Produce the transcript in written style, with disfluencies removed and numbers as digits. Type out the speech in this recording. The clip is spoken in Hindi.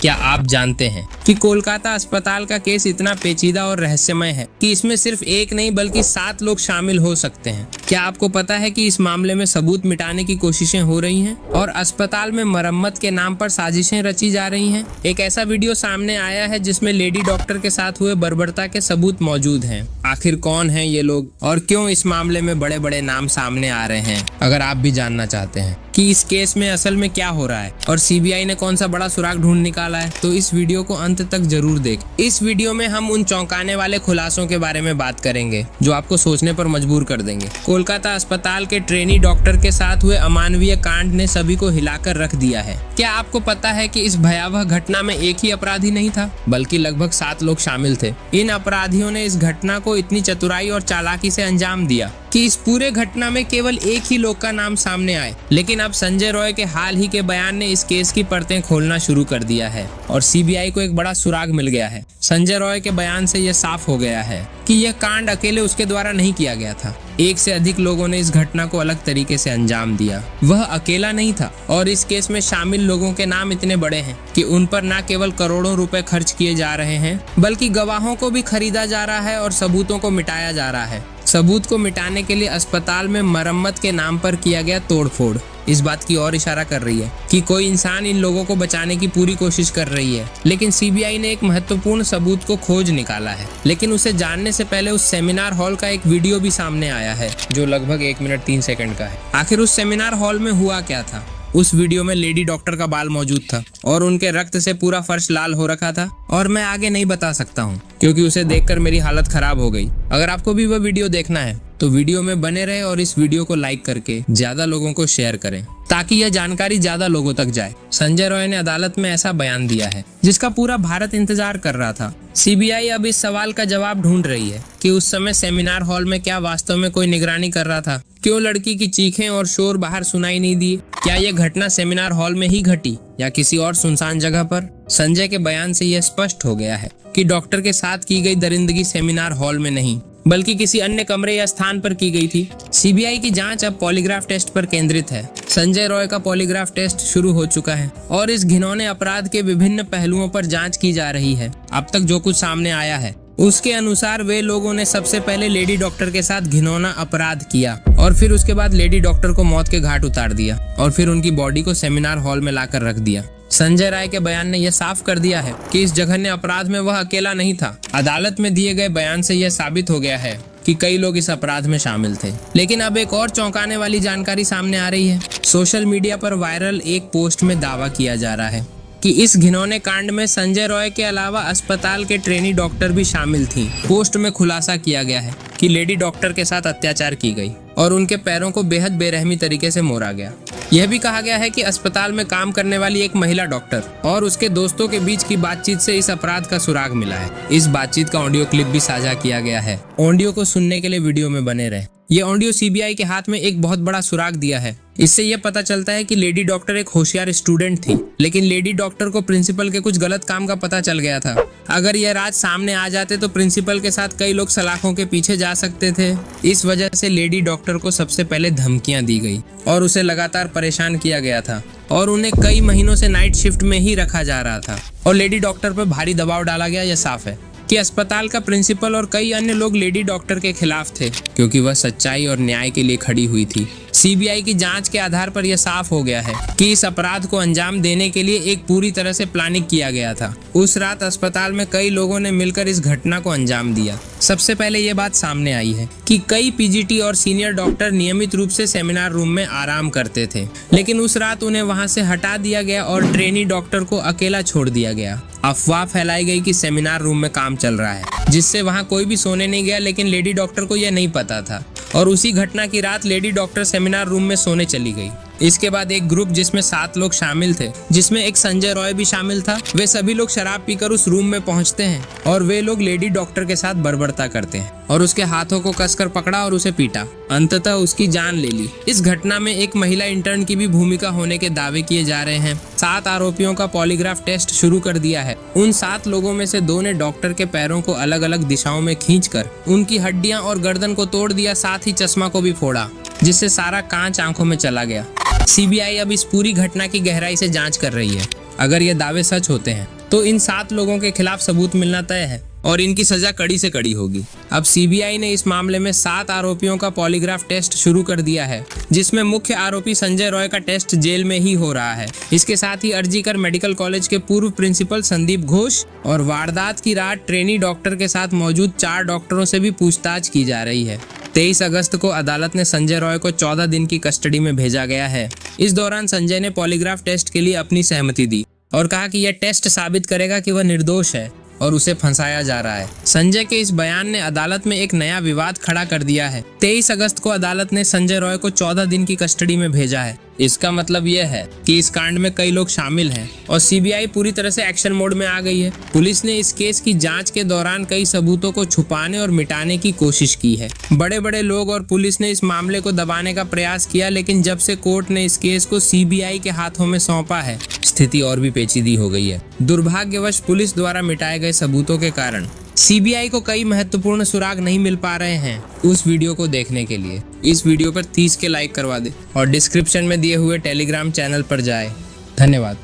क्या आप जानते हैं कि कोलकाता अस्पताल का केस इतना पेचीदा और रहस्यमय है कि इसमें सिर्फ एक नहीं बल्कि 7 लोग शामिल हो सकते हैं। क्या आपको पता है कि इस मामले में सबूत मिटाने की कोशिशें हो रही हैं और अस्पताल में मरम्मत के नाम पर साजिशें रची जा रही हैं। एक ऐसा वीडियो सामने आया है जिसमें लेडी डॉक्टर के साथ हुए बर्बरता के सबूत मौजूद हैं। आखिर कौन हैं ये लोग और क्यों इस मामले में बड़े बड़े नाम सामने आ रहे हैं। अगर आप भी जानना चाहते हैं कि इस केस में असल में क्या हो रहा है और सीबीआई ने कौन सा बड़ा सुराग ढूंढ निकाला है, तो इस वीडियो को अंत तक जरूर देखें। इस वीडियो में हम उन चौंकाने वाले खुलासों के बारे में बात करेंगे जो आपको सोचने पर मजबूर कर देंगे। कोलकाता अस्पताल के ट्रेनी डॉक्टर के साथ हुए अमानवीय कांड ने सभी को हिलाकर रख दिया है। क्या आपको पता है कि इस भयावह घटना में एक ही अपराधी नहीं था बल्कि लगभग 7 लोग शामिल थे। इन अपराधियों ने इस घटना को इतनी चतुराई और चालाकी से अंजाम दिया कि इस पूरे घटना में केवल एक ही लोग का नाम सामने आए। लेकिन अब संजय रॉय के हाल ही के बयान ने इस केस की परतें खोलना शुरू कर दिया है और सीबीआई को एक बड़ा सुराग मिल गया है। संजय रॉय के बयान से यह साफ हो गया है कि यह कांड अकेले उसके द्वारा नहीं किया गया था। एक से अधिक लोगों ने इस घटना को अलग तरीके से अंजाम दिया। वह अकेला नहीं था और इस केस में शामिल लोगों के नाम इतने बड़े हैं कि उन पर न केवल करोड़ों रुपए खर्च किए जा रहे हैं बल्कि गवाहों को भी खरीदा जा रहा है और सबूतों को मिटाया जा रहा है। सबूत को मिटाने के लिए अस्पताल में मरम्मत के नाम पर किया गया तोड़फोड़ इस बात की ओर इशारा कर रही है कि कोई इंसान इन लोगों को बचाने की पूरी कोशिश कर रही है। लेकिन सीबीआई ने एक महत्वपूर्ण सबूत को खोज निकाला है। लेकिन उसे जानने से पहले उस सेमिनार हॉल का एक वीडियो भी सामने आया है जो लगभग 1 मिनट 3 सेकंड का है। आखिर उस सेमिनार हॉल में हुआ क्या था। उस वीडियो में लेडी डॉक्टर का बाल मौजूद था और उनके रक्त से पूरा फर्श लाल हो रखा था और मैं आगे नहीं बता सकता हूँ क्योंकि उसे देखकर मेरी हालत खराब हो गई। अगर आपको भी वह वीडियो देखना है तो वीडियो में बने रहे और इस वीडियो को लाइक करके ज्यादा लोगों को शेयर करें ताकि यह जानकारी ज्यादा लोगों तक जाए। संजय रॉय ने अदालत में ऐसा बयान दिया है जिसका पूरा भारत इंतजार कर रहा था। सीबीआई अब इस सवाल का जवाब ढूंढ रही है कि उस समय सेमिनार हॉल में क्या वास्तव में कोई निगरानी कर रहा था। क्यों लड़की की चीखें और शोर बाहर सुनाई नहीं दिए। क्या यह घटना सेमिनार हॉल में ही घटी या किसी और सुनसान जगह पर। संजय के बयान से यह स्पष्ट हो गया है कि डॉक्टर के साथ की गई दरिंदगी सेमिनार हॉल में नहीं बल्कि किसी अन्य कमरे या स्थान पर की गई थी। सीबीआई की जांच अब पॉलीग्राफ टेस्ट पर केंद्रित है। संजय रॉय का पॉलीग्राफ टेस्ट शुरू हो चुका है और इस घिनौने अपराध के विभिन्न पहलुओं पर जांच की जा रही है। अब तक जो कुछ सामने आया है उसके अनुसार वे लोगों ने सबसे पहले लेडी डॉक्टर के साथ घिनौना अपराध किया और फिर उसके बाद लेडी डॉक्टर को मौत के घाट उतार दिया और फिर उनकी बॉडी को सेमिनार हॉल में लाकर रख दिया। संजय राय के बयान ने यह साफ कर दिया है कि इस जघन्य अपराध में वह अकेला नहीं था। अदालत में दिए गए बयान से यह साबित हो गया है कि कई लोग इस अपराध में शामिल थे। लेकिन अब एक और चौंकाने वाली जानकारी सामने आ रही है। सोशल मीडिया पर वायरल एक पोस्ट में दावा किया जा रहा है कि इस घिनौने कांड में संजय रॉय के अलावा अस्पताल के ट्रेनी डॉक्टर भी शामिल थी। पोस्ट में खुलासा किया गया है कि लेडी डॉक्टर के साथ अत्याचार की गई और उनके पैरों को बेहद बेरहमी तरीके से मोड़ा गया। यह भी कहा गया है कि अस्पताल में काम करने वाली एक महिला डॉक्टर और उसके दोस्तों के बीच की बातचीत से इस अपराध का सुराग मिला है। इस बातचीत का ऑडियो क्लिप भी साझा किया गया है। ऑडियो को सुनने के लिए वीडियो में बने रहे। ये ऑडियो सीबीआई के हाथ में एक बहुत बड़ा सुराग दिया है। इससे यह पता चलता है कि लेडी डॉक्टर एक होशियार स्टूडेंट थी लेकिन लेडी डॉक्टर को प्रिंसिपल के कुछ गलत काम का पता चल गया था। अगर यह राज सामने आ जाते तो प्रिंसिपल के साथ कई लोग सलाखों के पीछे जा सकते थे। इस वजह से लेडी डॉक्टर को सबसे पहले धमकियां दी गई और उसे लगातार परेशान किया गया था और उन्हें कई महीनों से नाइट शिफ्ट में ही रखा जा रहा था और लेडी डॉक्टर पर भारी दबाव डाला गया। यह साफ है कि अस्पताल का प्रिंसिपल और कई अन्य लोग लेडी डॉक्टर के खिलाफ थे क्योंकि वह सच्चाई और न्याय के लिए खड़ी हुई थी। सीबीआई की जांच के आधार पर यह साफ हो गया है कि इस अपराध को अंजाम देने के लिए एक पूरी तरह से प्लानिंग किया गया था। उस रात अस्पताल में कई लोगों ने मिलकर इस घटना को अंजाम दिया। सबसे पहले ये बात सामने आई है कि कई पीजीटी और सीनियर डॉक्टर नियमित रूप से सेमिनार रूम में आराम करते थे लेकिन उस रात उन्हें वहां से हटा दिया गया और ट्रेनी डॉक्टर को अकेला छोड़ दिया गया। अफवाह फैलाई गई कि सेमिनार रूम में काम चल रहा है जिससे वहां कोई भी सोने नहीं गया लेकिन लेडी डॉक्टर को यह नहीं पता था और उसी घटना की रात लेडी डॉक्टर सेमिनार रूम में सोने चली गई। इसके बाद एक ग्रुप जिसमें 7 लोग शामिल थे जिसमें एक संजय रॉय भी शामिल था, वे सभी लोग शराब पीकर उस रूम में पहुंचते हैं और वे लोग लेडी डॉक्टर के साथ बर्बरता करते हैं और उसके हाथों को कसकर पकड़ा और उसे पीटा। अंततः उसकी जान ले ली। इस घटना में एक महिला इंटर्न की भी भूमिका होने के दावे किए जा रहे हैं। 7 आरोपियों का पॉलीग्राफ टेस्ट शुरू कर दिया है। उन 7 लोगों में से 2 ने डॉक्टर के पैरों को अलग अलग दिशाओं में खींचकर उनकी हड्डियां और गर्दन को तोड़ दिया, साथ ही चश्मा को भी फोड़ा जिससे सारा कांच आंखों में चला गया। सीबीआई अब इस पूरी घटना की गहराई से जांच कर रही है। अगर ये दावे सच होते हैं तो इन 7 लोगों के खिलाफ सबूत मिलना तय है और इनकी सजा कड़ी से कड़ी होगी। अब सीबीआई ने इस मामले में 7 आरोपियों का पॉलीग्राफ टेस्ट शुरू कर दिया है, जिसमें मुख्य आरोपी संजय रॉय का टेस्ट जेल में ही हो रहा है। इसके साथ ही अर्जीकर मेडिकल कॉलेज के पूर्व प्रिंसिपल संदीप घोष और वारदात की रात ट्रेनी डॉक्टर के साथ मौजूद 4 डॉक्टरों से भी पूछताछ की जा रही है। 23 अगस्त को अदालत ने संजय रॉय को 14 दिन की कस्टडी में भेजा गया है। इस दौरान संजय ने पॉलीग्राफ टेस्ट के लिए अपनी सहमति दी और कहा कि यह टेस्ट साबित करेगा कि वह निर्दोष है और उसे फंसाया जा रहा है। संजय के इस बयान ने अदालत में एक नया विवाद खड़ा कर दिया है। 23 अगस्त को अदालत ने संजय रॉय को 14 दिन की कस्टडी में भेजा है। इसका मतलब यह है कि इस कांड में कई लोग शामिल हैं और सीबीआई पूरी तरह से एक्शन मोड में आ गई है। पुलिस ने इस केस की जांच के दौरान कई सबूतों को छुपाने और मिटाने की कोशिश की है। बड़े बड़े लोग और पुलिस ने इस मामले को दबाने का प्रयास किया, लेकिन जब से कोर्ट ने इस केस को सीबीआई के हाथों में सौंपा है, स्थिति और भी पेचीदी हो गई है। दुर्भाग्यवश पुलिस द्वारा मिटाए गए सबूतों के कारण सीबीआई को कई महत्वपूर्ण सुराग नहीं मिल पा रहे हैं। उस वीडियो को देखने के लिए इस वीडियो पर 30 के लाइक करवा दे और डिस्क्रिप्शन में दिए हुए टेलीग्राम चैनल पर जाए। धन्यवाद।